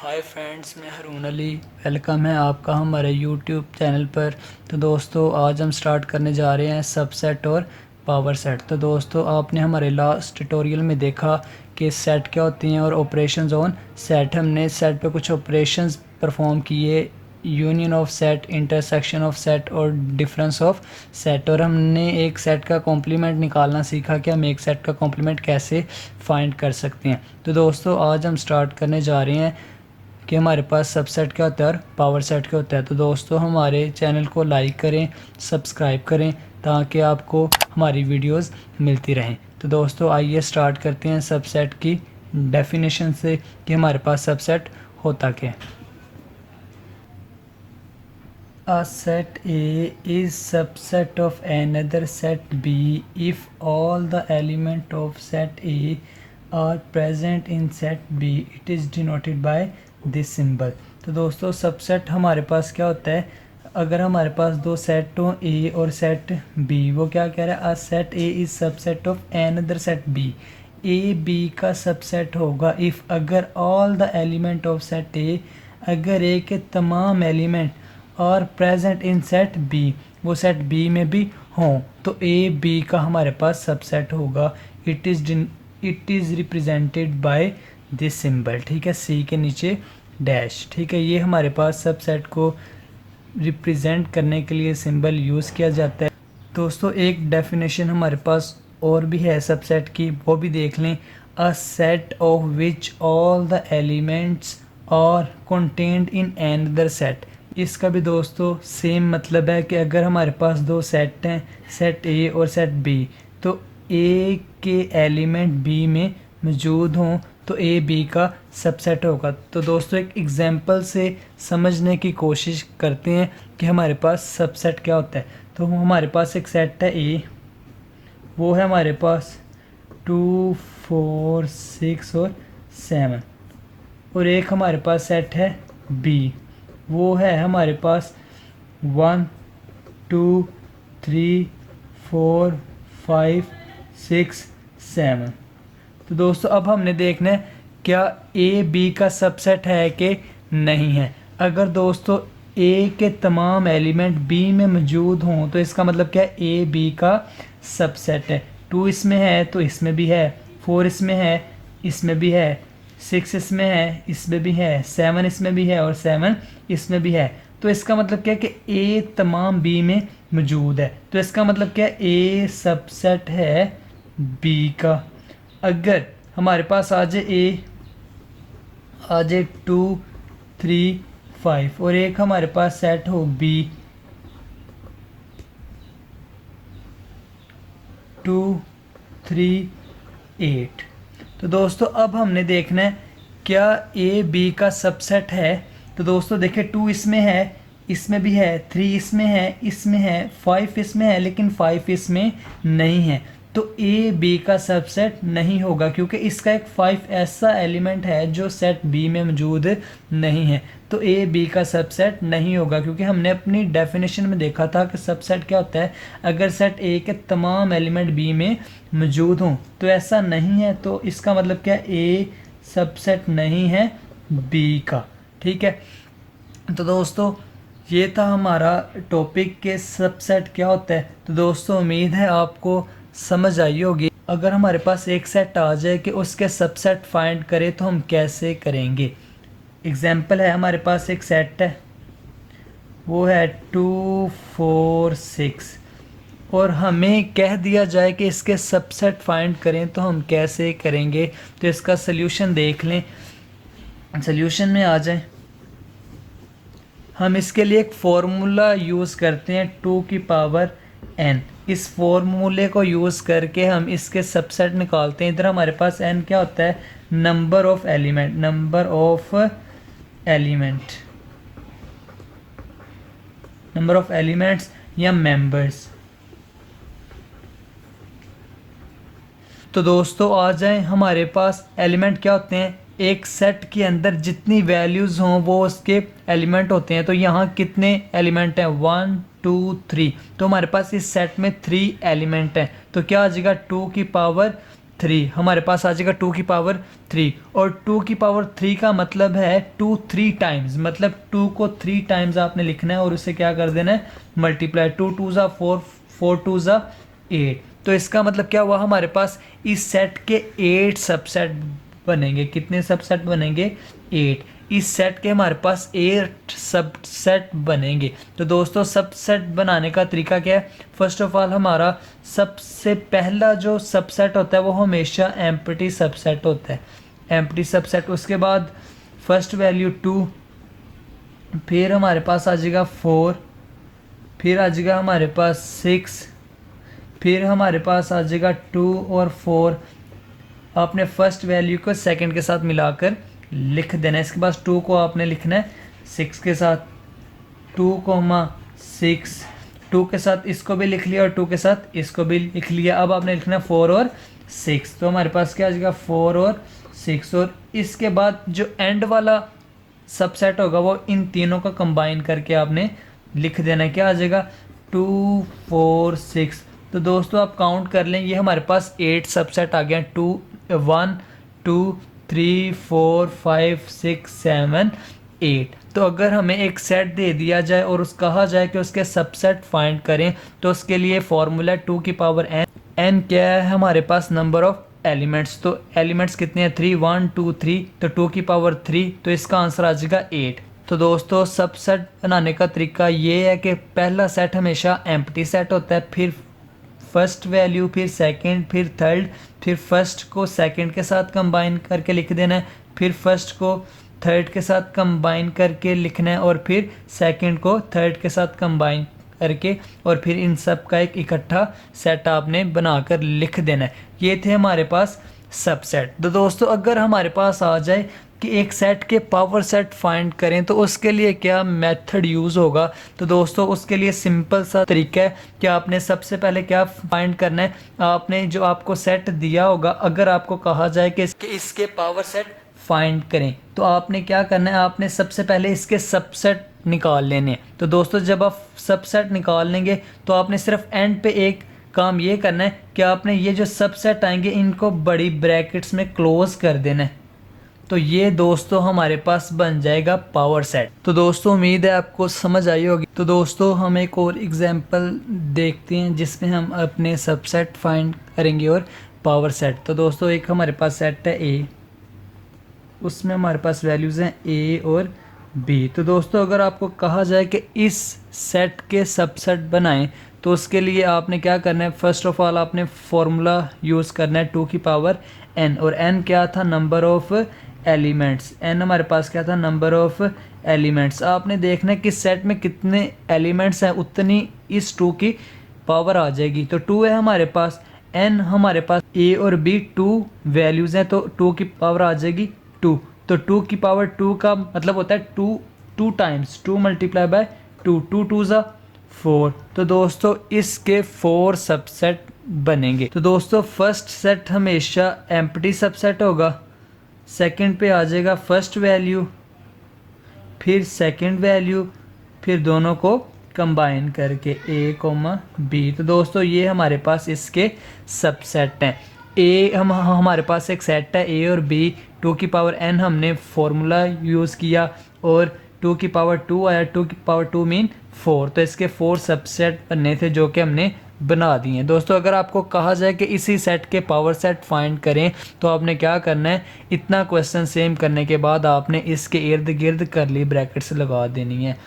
Hi friends, मैं Haroon Ali. Welcome है आपका हमारे यूट्यूब चैनल पर। तो दोस्तों, आज हम स्टार्ट करने जा रहे हैं सबसेट और पावर सेट। तो दोस्तों, आपने हमारे लास्ट ट्यूटोरियल में देखा कि सेट क्या होती हैं और ऑपरेशंस ऑन सेट। हमने सेट पे कुछ ऑपरेशंस परफॉर्म किए, union of set, intersection of set और डिफरेंस ऑफ सेट। और हमने एक सेट का कॉम्प्लीमेंट निकालना सीखा कि हम एक सेट का कॉम्प्लीमेंट कैसे फाइंड कर सकते हैं। तो दोस्तों, आज हम स्टार्ट करने जा रहे हैं कि हमारे पास सबसेट क्या होता है और पावर सेट क्या होता है। तो दोस्तों, हमारे चैनल को लाइक करें, सब्सक्राइब करें ताकि आपको हमारी वीडियोस मिलती रहें। तो दोस्तों, आइए स्टार्ट करते हैं सबसेट की डेफिनेशन से कि हमारे पास सबसेट होता क्या है। A set A is subset of another set B if all the elements of set A are present in set B. It is denoted by this symbol. तो दोस्तों, सबसेट हमारे पास क्या होता है? अगर हमारे पास दो सेट हो A और सेट B, वो क्या कह रहा है? A set A is subset of another set B. A B का सबसेट होगा if अगर all the element of set A, अगर A के तमाम एलिमेंट और प्रेजेंट इन सेट बी, वो सेट बी में भी हों, तो ए बी का हमारे पास सबसेट होगा। It is represented by this symbol. ठीक है, सी के नीचे डैश। ठीक है, ये हमारे पास सबसेट को रिप्रेजेंट करने के लिए सिंबल यूज़ किया जाता है। दोस्तों, एक डेफिनेशन हमारे पास और भी है सबसेट की, वो भी देख लें। A set of which all the elements are contained in another set. इसका भी दोस्तों सेम मतलब है कि अगर हमारे पास दो सेट हैं, सेट ए और सेट बी, तो ए के एलिमेंट बी में मौजूद हों तो ए बी का सबसेट होगा। तो दोस्तों, एक एग्जांपल से समझने की कोशिश करते हैं कि हमारे पास सबसेट क्या होता है। तो हमारे पास एक सेट है ए, वो है हमारे पास 2, 4, 6 और 7। और एक हमारे पास सेट है बी, वो है हमारे पास 1, 2, 3, 4, 5, 6, 7। तो दोस्तों, अब हमने देखना है क्या ए बी का सबसेट है कि नहीं है। अगर दोस्तों ए के तमाम एलिमेंट बी में मौजूद हों तो इसका मतलब क्या है? ए बी का सबसेट है। 2 इसमें है तो इसमें भी है, 4 इसमें है, इसमें भी है, 6 इसमें है, इसमें भी है, 7 इसमें भी है और 7 इसमें भी है। तो इसका मतलब क्या है कि ए तमाम बी में मौजूद है। तो इसका मतलब क्या है? ए सबसेट है बी का। अगर हमारे पास आ जाए 2, 3, 5 और एक हमारे पास सेट हो बी 2, 3, 8। तो दोस्तों, अब हमने देखना है क्या ए बी का सबसेट है। तो दोस्तों देखिए, 2 इसमें है, इसमें भी है, 3 इसमें है, इसमें है, 5 इसमें है, लेकिन 5 इसमें नहीं है। तो ए बी का सबसेट नहीं होगा क्योंकि इसका एक 5 ऐसा एलिमेंट है जो सेट बी में मौजूद नहीं है। तो ए बी का सबसेट नहीं होगा क्योंकि हमने अपनी डेफिनेशन में देखा था कि सबसेट क्या होता है? अगर सेट ए के तमाम एलिमेंट बी में मौजूद हों। तो ऐसा नहीं है, तो इसका मतलब क्या? ए सबसेट नहीं है बी का। ठीक है, तो दोस्तों, ये था हमारा टॉपिक के सबसेट क्या होता है। तो दोस्तों, उम्मीद है आपको समझ आई होगी। अगर हमारे पास एक सेट आ जाए कि उसके सबसेट फाइंड करें तो हम कैसे करेंगे। एग्जाम्पल है, हमारे पास एक सेट है, वो है 2, 4, 6 और हमें कह दिया जाए कि इसके सबसेट फाइंड करें तो हम कैसे करेंगे। तो इसका सल्यूशन देख लें। सल्यूशन में आ जाए, हम इसके लिए एक फॉर्मूला यूज़ करते हैं 2 की पावर n। इस फॉर्मूले को यूज़ करके हम इसके सबसेट निकालते हैं। इधर हमारे पास n क्या होता है? Number of element, number of elements या मेंबर्स। तो दोस्तों, आ जाए, हमारे पास एलिमेंट क्या होते हैं? एक सेट के अंदर जितनी वैल्यूज़ हों वो उसके एलिमेंट होते हैं। तो यहाँ कितने एलिमेंट हैं? 1, 2, 3। तो हमारे पास इस सेट में 3 एलिमेंट हैं। तो क्या आ जाएगा? 2 की पावर 3, हमारे पास आ जाएगा 2 की पावर 3, और 2 की पावर 3 का मतलब है 2 3 टाइम्स, मतलब 2 को 3 टाइम्स आपने लिखना है और उसे क्या कर देना है, मल्टीप्लाई। 2 2 ज़ा 4, 4 2 ज़ा 8। तो इसका मतलब क्या हुआ, हमारे पास इस सेट के 8 सबसेट बनेंगे। कितने सबसेट बनेंगे, 8। इस सेट के हमारे पास 8 सबसेट बनेंगे। तो दोस्तों सबसेट बनाने का तरीका क्या है, फर्स्ट ऑफ ऑल हमारा सबसे पहला जो सबसेट होता है वो हमेशा एम्प्टी सबसेट होता है, एम्प्टी सबसेट। उसके बाद फर्स्ट वैल्यू 2, फिर हमारे पास आ जाएगा 4, फिर आ जाएगा हमारे पास 6, फिर हमारे पास आ जाएगा 2 और 4। आपने फर्स्ट वैल्यू को सेकंड के साथ मिलाकर लिख देना है। इसके बाद 2 को आपने लिखना है 6 के साथ, 2,6, 2 के साथ इसको भी लिख लिया और 2 के साथ इसको भी लिख लिया। अब आपने लिखना है 4 और 6, तो हमारे पास क्या आ जाएगा 4 और 6। और इसके बाद जो एंड वाला सबसेट होगा वो इन तीनों का कंबाइन करके आपने लिख देना है। क्या आ जाएगा 2 4 6। तो दोस्तों आप काउंट कर लें, ये हमारे पास 8 सबसेट आ गए, 2 1 2 3 4 5 6 7 8। तो अगर हमें एक सेट दे दिया जाए और उस कहा जाए कि उसके सबसेट फाइंड करें, तो उसके लिए फॉर्मूला 2 की पावर n। n क्या है, हमारे पास नंबर ऑफ एलिमेंट्स। तो एलिमेंट्स कितने हैं, 3 1 2 3, तो 2 की पावर 3, तो इसका आंसर आ जाएगा 8। तो दोस्तों सबसेट बनाने का तरीका ये है कि पहला सेट हमेशा एम्प्टी सेट होता है, फिर फर्स्ट वैल्यू, फिर सेकंड, फिर थर्ड, फिर फर्स्ट को सेकंड के साथ कंबाइन करके लिख देना है, फिर फर्स्ट को थर्ड के साथ कंबाइन करके लिखना है, और फिर सेकंड को थर्ड के साथ कंबाइन करके, और फिर इन सब का एक इकट्ठा सेट आपने बनाकर लिख देना है। ये थे हमारे पास सबसेट। तो दोस्तों अगर हमारे पास आ जाए कि एक सेट के पावर सेट फाइंड करें तो उसके लिए क्या मेथड यूज़ होगा, तो दोस्तों उसके लिए सिंपल सा तरीका है कि आपने सबसे पहले क्या फाइंड करना है, आपने जो आपको सेट दिया होगा, अगर आपको कहा जाए कि इसके पावर सेट फाइंड करें, तो आपने क्या करना है, आपने सबसे पहले इसके सबसेट निकाल लेने हैं। तो दोस्तों जब आप सबसेट निकाल लेंगे तो आपने सिर्फ एंड पे एक काम ये करना है कि आपने ये जो सबसेट आएंगे इनको बड़ी ब्रैकेट्स में क्लोज कर देना है। तो ये दोस्तों हमारे पास बन जाएगा पावर सेट। तो दोस्तों उम्मीद है आपको समझ आई होगी। तो दोस्तों हम एक और एग्जांपल देखते हैं जिसमें हम अपने सबसेट फाइंड करेंगे और पावर सेट। तो दोस्तों एक हमारे पास सेट है ए, उसमें हमारे पास वैल्यूज़ हैं ए और बी। तो दोस्तों अगर आपको कहा जाए कि इस सेट के सबसेट बनाएं तो उसके लिए आपने क्या करना है, फर्स्ट ऑफ ऑल आपने फॉर्मूला यूज़ करना है 2 की पावर n, और n क्या था, नंबर ऑफ एलिमेंट्स। n हमारे पास क्या था, नंबर ऑफ एलिमेंट्स। आपने देखना है कि सेट में कितने एलिमेंट्स हैं उतनी इस 2 की पावर आ जाएगी। तो 2 है हमारे पास, n हमारे पास a और b 2 वैल्यूज़ हैं, तो 2 की पावर आ जाएगी 2। तो 2 की पावर 2 का मतलब होता है 2 टाइम्स 2 मल्टीप्लाई बाय 2, 2 2 ज़ा 4। तो दोस्तों इसके 4 सबसेट बनेंगे। तो दोस्तों फर्स्ट सेट हमेशा एम्प्टी सबसेट होगा, सेकंड पे आ जाएगा फर्स्ट वैल्यू, फिर सेकंड वैल्यू, फिर दोनों को कंबाइन करके a, b। तो दोस्तों ये हमारे पास इसके सबसेट हैं। ए हमारे पास एक सेट है a और b, 2 की पावर n हमने फॉर्मूला यूज़ किया और 2 की पावर 2 आया, 2 की पावर 2 मीन 4। तो इसके 4 सबसेट बनने थे जो कि हमने बना दिए हैं। दोस्तों अगर आपको कहा जाए कि इसी सेट के पावर सेट फाइंड करें तो आपने क्या करना है, इतना क्वेश्चन सेम करने के बाद आपने इसके इर्द गिर्द करली ब्रैकेट्स लगा देनी है।